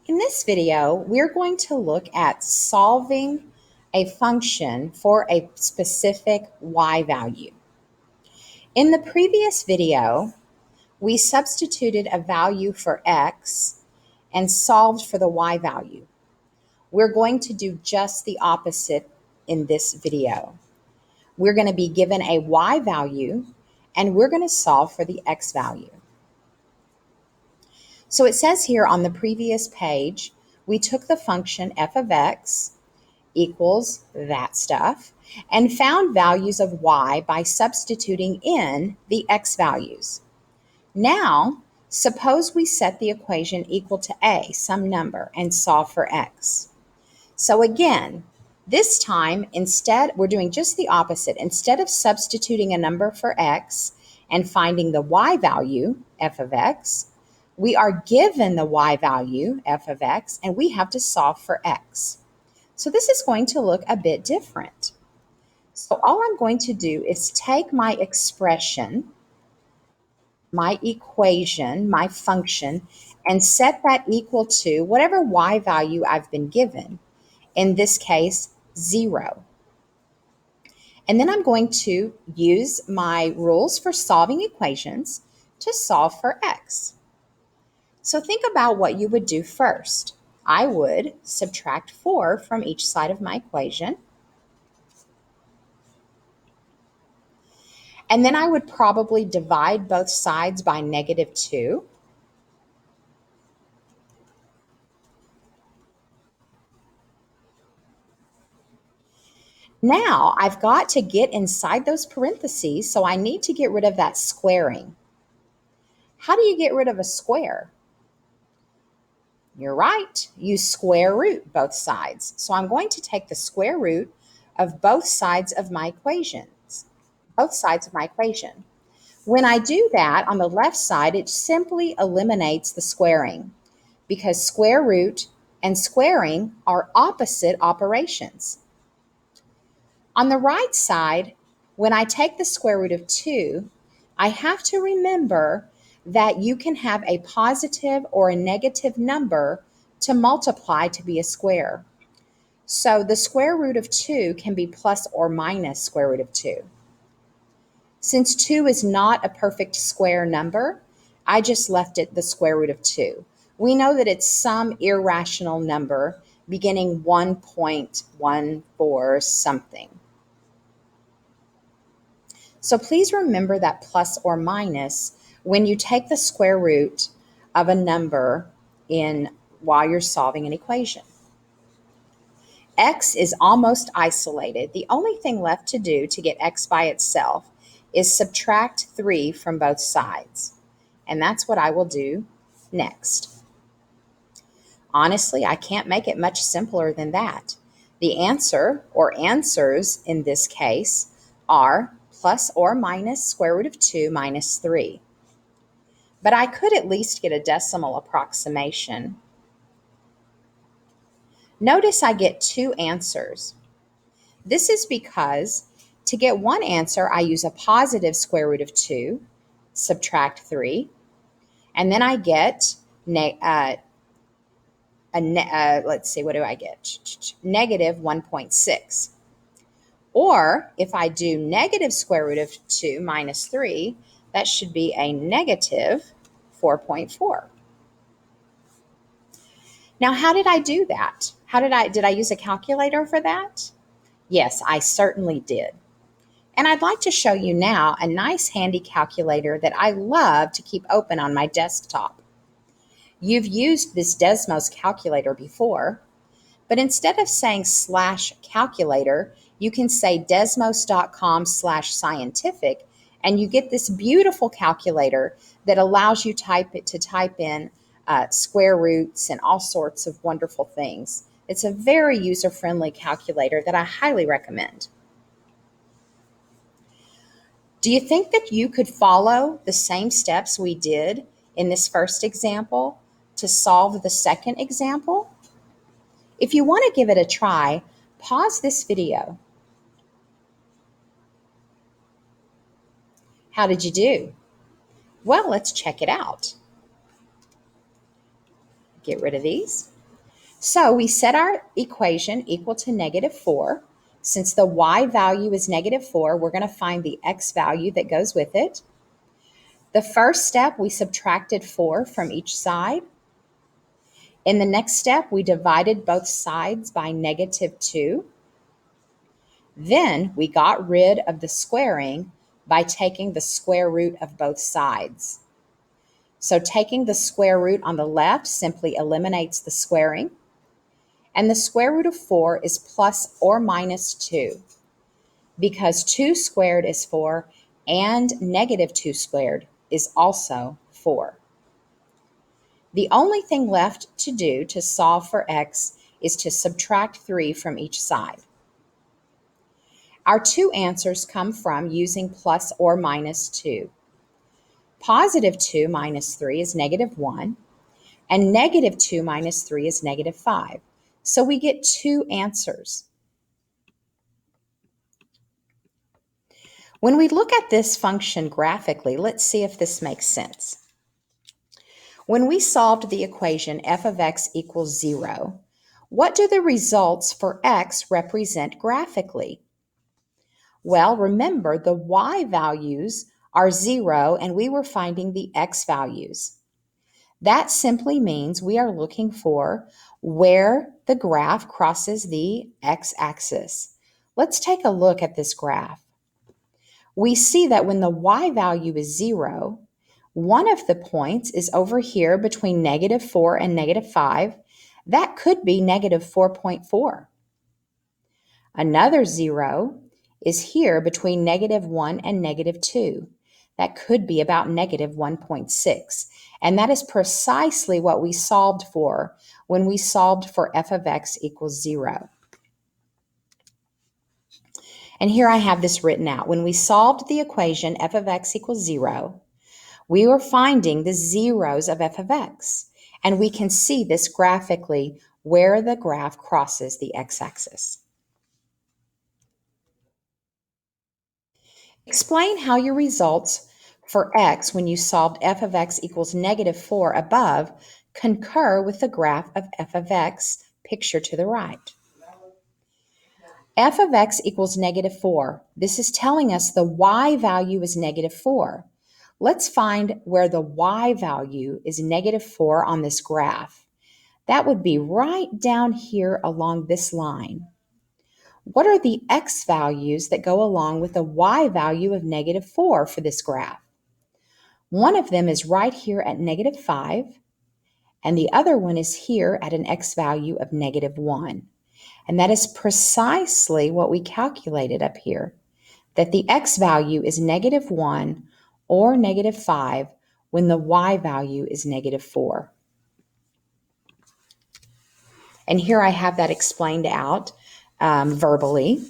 In this video, we're going to look at solving a function for a specific y value. In the previous video, we substituted a value for x and solved for the y value. We're going to do just the opposite in this video. We're going to be given a y value and we're going to solve for the x value. So it says here on the previous page, we took the function f of x equals that stuff and found values of y by substituting in the x values. Now, suppose we set the equation equal to a, some number, and solve for x. So again, this time, instead, we're doing just the opposite. Instead of substituting a number for x and finding the y value, f of x, we are given the y value, f of x, and we have to solve for x. So this is going to look a bit different. So all I'm going to do is take my expression, my equation, my function, and set that equal to whatever y value I've been given. In this case, 0. And then I'm going to use my rules for solving equations to solve for x. So think about what you would do first. I would subtract 4 from each side of my equation. And then I would probably divide both sides by -2. Now I've got to get inside those parentheses, so I need to get rid of that squaring. How do you get rid of a square? You're right, you square root both sides. So I'm going to take the square root of both sides of my equation. When I do that on the left side, it simply eliminates the squaring because square root and squaring are opposite operations. On the right side, when I take the square root of 2, I have to remember that you can have a positive or a negative number to multiply to be a square. So the square root of 2 can be plus or minus square root of 2. Since 2 is not a perfect square number, I just left it the square root of 2. We know that it's some irrational number beginning 1.14 something. So please remember that plus or minus when you take the square root of a number while you're solving an equation. X is almost isolated. The only thing left to do to get x by itself is subtract 3 from both sides. And that's what I will do next. Honestly, I can't make it much simpler than that. The answer, or answers in this case, are plus or minus square root of 2 minus 3. But I could at least get a decimal approximation. Notice I get 2 answers. This is because to get one answer, I use a positive square root of 2, subtract 3, and then I get, let's see, what do I get? Negative 1.6. Or if I do negative square root of 2 minus 3, that should be a negative 4.4. Now, how did I do that? Did I use a calculator for that? Yes, I certainly did. And I'd like to show you now a nice handy calculator that I love to keep open on my desktop. You've used this Desmos Calculator before, but instead of saying /calculator, you can say desmos.com/scientific, and you get this beautiful calculator that allows you to type in square roots and all sorts of wonderful things. It's a very user-friendly calculator that I highly recommend. Do you think that you could follow the same steps we did in this first example to solve the second example? If you want to give it a try, pause this video. How did you do? Well, let's check it out. Get rid of these. So we set our equation equal to -4. Since the y value is -4, we're going to find the x value that goes with it. The first step, we subtracted 4 from each side. In the next step, we divided both sides by -2. Then we got rid of the squaring by taking the square root of both sides. So taking the square root on the left simply eliminates the squaring. And the square root of 4 is plus or minus 2. Because 2 squared is 4 and -2 squared is also 4. The only thing left to do to solve for x is to subtract 3 from each side. Our two answers come from using plus or minus 2. Positive 2 minus 3 is -1, and -2 minus 3 is -5. So we get two answers. When we look at this function graphically, let's see if this makes sense. When we solved the equation f of x equals 0, what do the results for x represent graphically? Well, remember the y values are 0 and we were finding the x values. That simply means we are looking for where the graph crosses the x-axis. Let's take a look at this graph. We see that when the y value is 0, one of the points is over here between -4 and -5. That could be -4.4. Another 0 is here between -1 and -2. That could be about -1.6. And that is precisely what we solved for when we solved for f of x equals 0. And here I have this written out. When we solved the equation f of x equals 0, we were finding the zeros of f of x. And we can see this graphically where the graph crosses the x-axis. Explain how your results for x when you solved f of x equals -4 above concur with the graph of f of x picture to the right. F of x equals -4. This is telling us the y value is -4. Let's find where the y value is -4 on this graph. That would be right down here along this line. What are the x values that go along with the y value of -4 for this graph? One of them is right here at -5, and the other one is here at an x value of -1. And that is precisely what we calculated up here, that the x value is -1 or -5 when the y value is -4. And here I have that explained out verbally.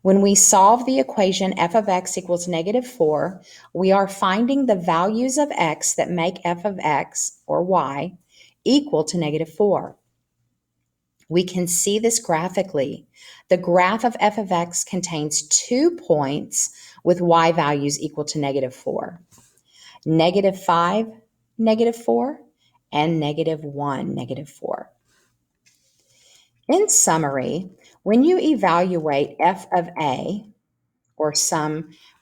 When we solve the equation f of x equals -4, we are finding the values of x that make f of x, or y, equal to -4. We can see this graphically. The graph of f of x contains 2 points with y values equal to -4. -5, -4, and -1, -4. In summary, when you evaluate f of a, or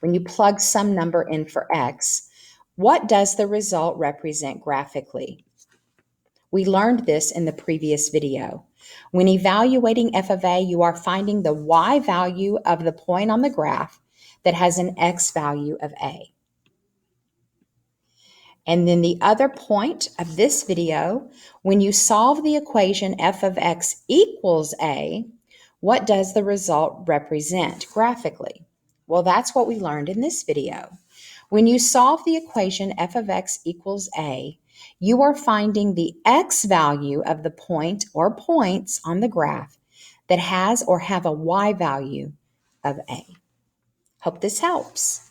when you plug some number in for x, what does the result represent graphically? We learned this in the previous video. When evaluating f of a, you are finding the y value of the point on the graph that has an x value of a. And then the other point of this video, when you solve the equation f of x equals a, what does the result represent graphically? Well, that's what we learned in this video. When you solve the equation f of x equals a, you are finding the x value of the point or points on the graph that has or have a y value of a. Hope this helps.